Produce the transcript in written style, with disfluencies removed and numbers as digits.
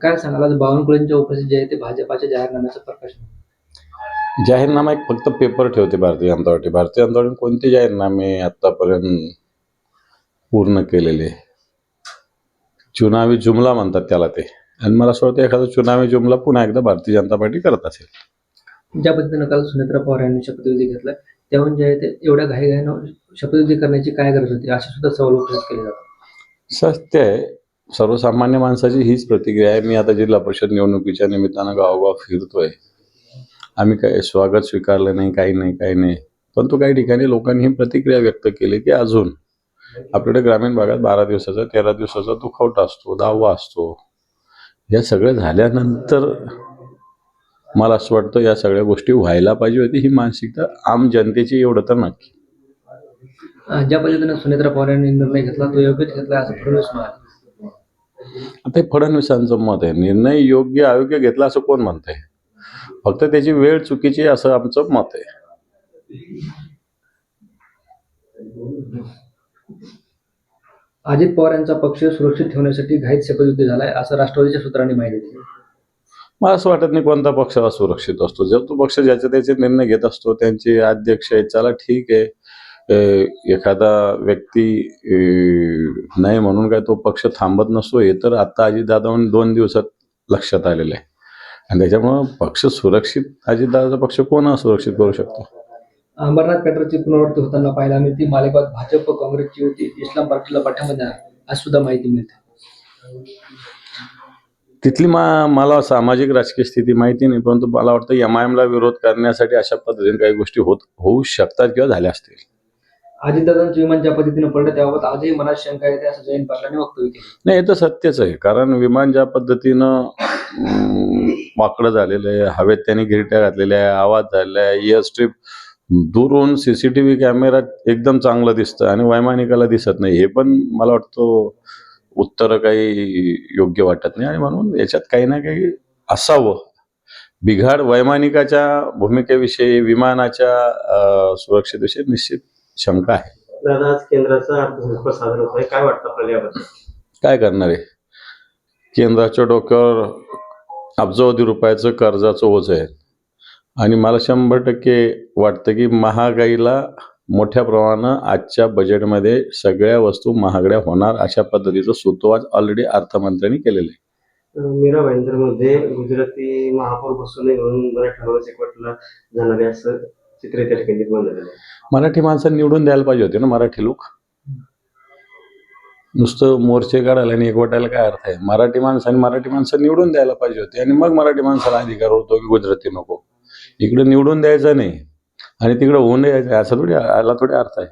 काय सांगाल आज बावनकुळेंच्या उपस्थित जे आहे ते भाजपाच्या जाहीरनाम्याचं प्रकाशन? जाहीरनामा एक फक्त पेपर ठेवते भारतीय जनता पार्टी. भारतीय जनता पार्टी कोणते जाहीरनामे आतापर्यंत पूर्ण केलेले? चुनावी जुमला म्हणतात त्याला ते, आणि मला असं वाटतं एखादा चुनावी जुमला पुन्हा एकदा भारतीय जनता पार्टी करत असेल. ज्या पद्धतीनं काल सुनेत्रा पवार यांनी शपथविधी घेतला, त्याहून जे आहे ते एवढ्या घाईघाईनं शपथविधी करण्याची काय गरज होती, असे सुद्धा सवाल उपस्थित केले जातात. सत्य आहे, सर्वसामान्य माणसाची हीच प्रतिक्रिया आहे. मी आता जिल्हा परिषद निवडणुकीच्या निमित्तानं गावोगाव फिरतोय. आम्ही काय स्वागत स्वीकारलं नाही, काही नाही. परंतु काही ठिकाणी लोकांनी ही प्रतिक्रिया व्यक्त केली की अजून आपल्याकडे ग्रामीण भागात 12 दिवसाचा 13 दिवसाचा दुखवटा असतो, दहावा असतो. या सगळं झाल्यानंतर मला असं वाटतं या सगळ्या गोष्टी व्हायला पाहिजे होती. ही मानसिकता आम जनतेची एवढं तर नक्की. ज्या पद्धतीनं सुनेत्रा पवार यांनी निर्णय घेतला तो योग्यच घेतला असं फडणवीस म्हणाले. आता हे फडणवीसांचं मत आहे. निर्णय योग्य अयोग्य घेतला असं कोण म्हणतंय? फक्त त्याची वेळ चुकीची असं आमचं मत आहे. अजित पवार यांचा पक्ष सुरक्षित ठेवण्यासाठी घाईत शपथविधी झालाय असं राष्ट्रवादीच्या सूत्रांनी माहिती दिली. मला असं वाटत नाही कोणता पक्ष सुरक्षित असतो. जर तो पक्ष ज्याचे त्याचे निर्णय घेत असतो, त्यांचे अध्यक्ष आहेत, चला ठीक आहे. एखादा व्यक्ती नाही म्हणून काय तो पक्ष थांबत नसतो, हे तर आता अजितदादा 2 दिवसात लक्षात आलेलं आहे. आणि त्याच्यामुळं पक्ष सुरक्षित, अजितदादाचा पक्ष कोण सुरक्षित करू शकतो? अंबरनाथ पॅटर्नची पुनरावृत्ती होताना पाहायला मिळते. मालेगावात भाजप काँग्रेसची होती, इस्लाम पार्टीला पाठिंबा देणार आज सुद्धा माहिती मिळते. तिथली मला सामाजिक राजकीय स्थिती माहिती नाही, परंतु मला वाटतं MIMला विरोध करण्यासाठी अशा पद्धतीने काही गोष्टी होऊ शकतात किंवा झाल्या असतील. अजितदादांचं विमान ज्या पद्धतीनं पडलं त्याबाबत आजही मनात शंका येते असं जयंत पाटलांनी वक्तव्य केलं. नाही, हे तर सत्यच आहे. कारण विमान ज्या पद्धतीनं वाकडं झालेलं आहे, हवेत त्यांनी गिरट्या घातलेल्या आहे, आवाज झालेला आहे, एअर स्ट्रीप दूरहून CCTV कॅमेरा एकदम चांगलं दिसतं आणि वैमानिकाला दिसत नाही. हे पण मला वाटतं उत्तर काही योग्य वाटत नाही, आणि म्हणून याच्यात काही ना काही असावं. बिघाड वैमानिकाच्या भूमिकेविषयी, विमानाच्या सुरक्षेविषयी निश्चित शंका आहे. दादा, आज केंद्राचा अर्थसंकल्प सादर होत आहे, काय वाटतं आपल्याला याबद्दल? काय करणार आहे? केंद्राच्या डोक्यावर अब्जावधी रुपयाचं कर्जाचं ओझ आहे, आणि मला 100% वाटतं की महागाईला मोठ्या प्रमाणात आजच्या बजेटमध्ये सगळ्या वस्तू महागड्या होणार अशा पद्धतीचं सूतोवाच ऑलरेडी अर्थमंत्र्यांनी केलेलं आहे. मीरा भाईंदरमध्ये गुजराती महापौर बसू नये म्हणून मराठवाड्यावर एकवटला जाणार आहे असं चित्र त्या ठिकाणी निर्माण झालेलं आहे. मराठी माणसं निवडून द्यायला पाहिजे होते ना मराठी लोक. नुसतं मोर्चे काढायला आणि एकवटायला काय अर्थ आहे? मराठी माणसं निवडून द्यायला पाहिजे होते, आणि मग मराठी माणसाला अधिकार होतो की गुजराती नको. इकडे निवडून द्यायचं नाही आणि तिकडे होऊन द्यायचं, असा थोडी अर्थ आहे.